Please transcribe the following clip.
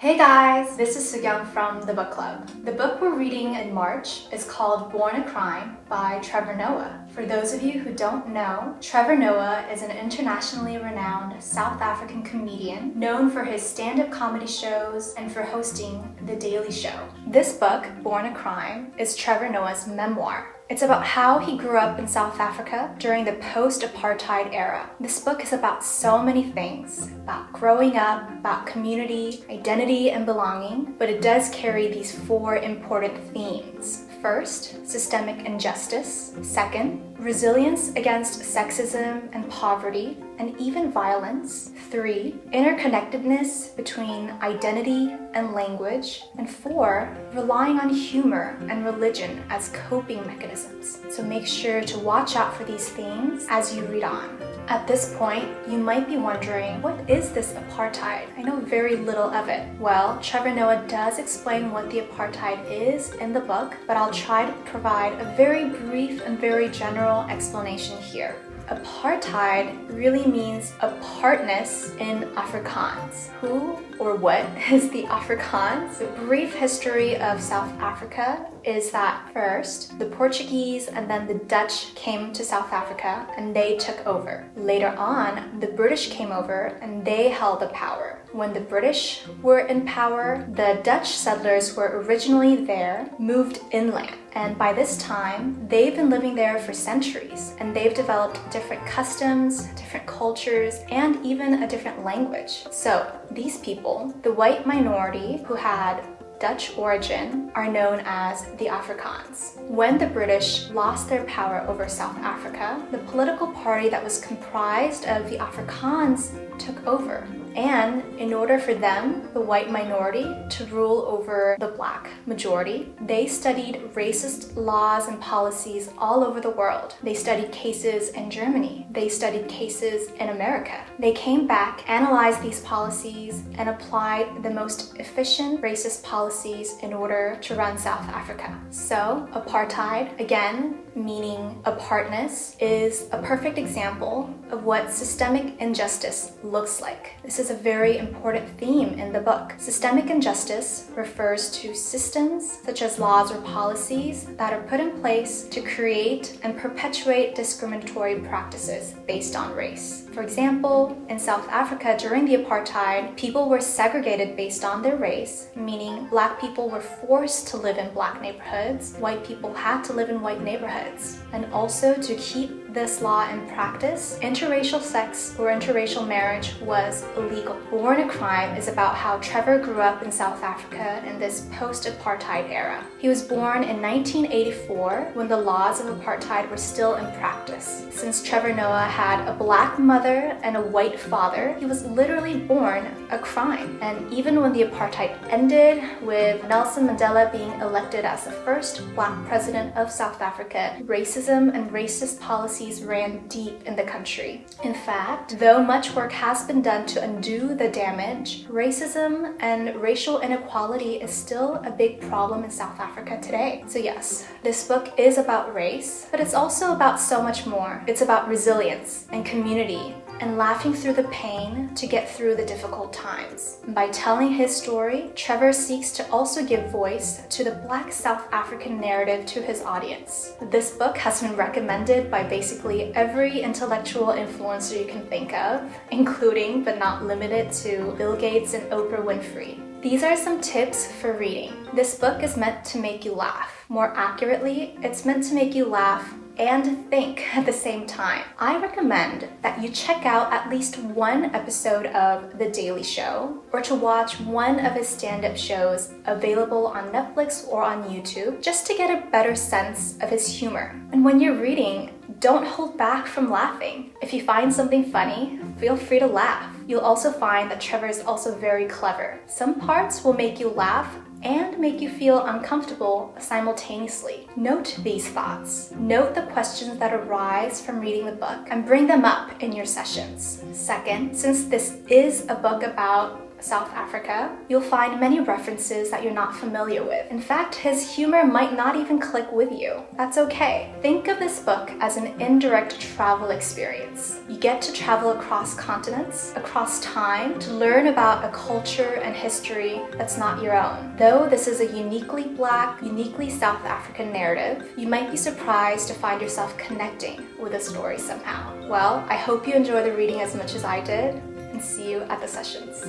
Hey guys, this is Sugyung from the book club. The book we're reading in March is called Born a Crime by Trevor Noah. For those of you who don't know, Trevor Noah is an internationally renowned South African comedian known for his stand-up comedy shows and for hosting The Daily Show. This book, Born a Crime, is Trevor Noah's memoir. It's about how he grew up in South Africa during the post-apartheid era. This book is about so many things, about growing up, about community, identity, and belonging, but it does carry these 4 important themes. First, systemic injustice. Second, resilience against sexism and poverty, and even violence. 3, interconnectedness between identity and language. And 4, relying on humor and religion as coping mechanisms. So make sure to watch out for these themes as you read on. At this point, you might be wondering, what is this apartheid? I know very little of it. Well, Trevor Noah does explain what the apartheid is in the book, but I'll try to provide a very brief and very general explanation here. Apartheid really means apartness in Afrikaans. Who or what is the Afrikaans? The brief history of South Africa is that first, the Portuguese and then the Dutch came to South Africa and they took over. Later on, the British came over and they held the power. When the British were in power, the Dutch settlers were originally there, moved inland. And by this time, they've been living there for centuries, and they've developed different customs, different cultures, and even a different language. So these people, the white minority who had Dutch origin, are known as the Afrikaans. When the British lost their power over South Africa, the political party that was comprised of the Afrikaans took over. And in order for them, the white minority, to rule over the black majority, they studied racist laws and policies all over the world. They studied cases in Germany. They studied cases in America. They came back, analyzed these policies, and applied the most efficient racist policies in order to run South Africa. So, apartheid, again, meaning apartness, is a perfect example of what systemic injustice looks like. This is a very important theme in the book. Systemic injustice refers to systems such as laws or policies that are put in place to create and perpetuate discriminatory practices based on race. For example, in South Africa during the apartheid, people were segregated based on their race, meaning black people were forced to live in black neighborhoods, white people had to live in white neighborhoods. And also, to keep this law in practice, interracial sex or interracial marriage was illegal. Born a Crime is about how Trevor grew up in South Africa in this post-apartheid era. He was born in 1984 when the laws of apartheid were still in practice. Since Trevor Noah had a black mother and a white father, he was literally born a crime. And even when the apartheid ended, with Nelson Mandela being elected as the first black president of South Africa, racism and racist policies ran deep in the country. In fact, though much work has been done to undo the damage, racism and racial inequality is still a big problem in South Africa today. So yes, this book is about race, but it's also about so much more. It's about resilience and community and laughing through the pain to get through the difficult times. By telling his story, Trevor seeks to also give voice to the Black South African narrative to his audience. This book has been recommended by basically every intellectual influencer you can think of, including but not limited to Bill Gates and Oprah Winfrey. These are some tips for reading. This book is meant to make you laugh. More accurately, it's meant to make you laugh and think at the same time. I recommend that you check out at least one episode of The Daily Show, or to watch one of his stand-up shows available on Netflix or on YouTube, just to get a better sense of his humor. And when you're reading, don't hold back from laughing. If you find something funny, feel free to laugh. You'll also find that Trevor is also very clever. Some parts will make you laugh and make you feel uncomfortable simultaneously. Note these thoughts. Note the questions that arise from reading the book and bring them up in your sessions. Second, since this is a book about South Africa, you'll find many references that you're not familiar with. In fact, his humor might not even click with you. That's okay. Think of this book as an indirect travel experience. You get to travel across continents, across time, to learn about a culture and history that's not your own. Though this is a uniquely Black, uniquely South African narrative, you might be surprised to find yourself connecting with the story somehow. Well, I hope you enjoy the reading as much as I did, and see you at the sessions.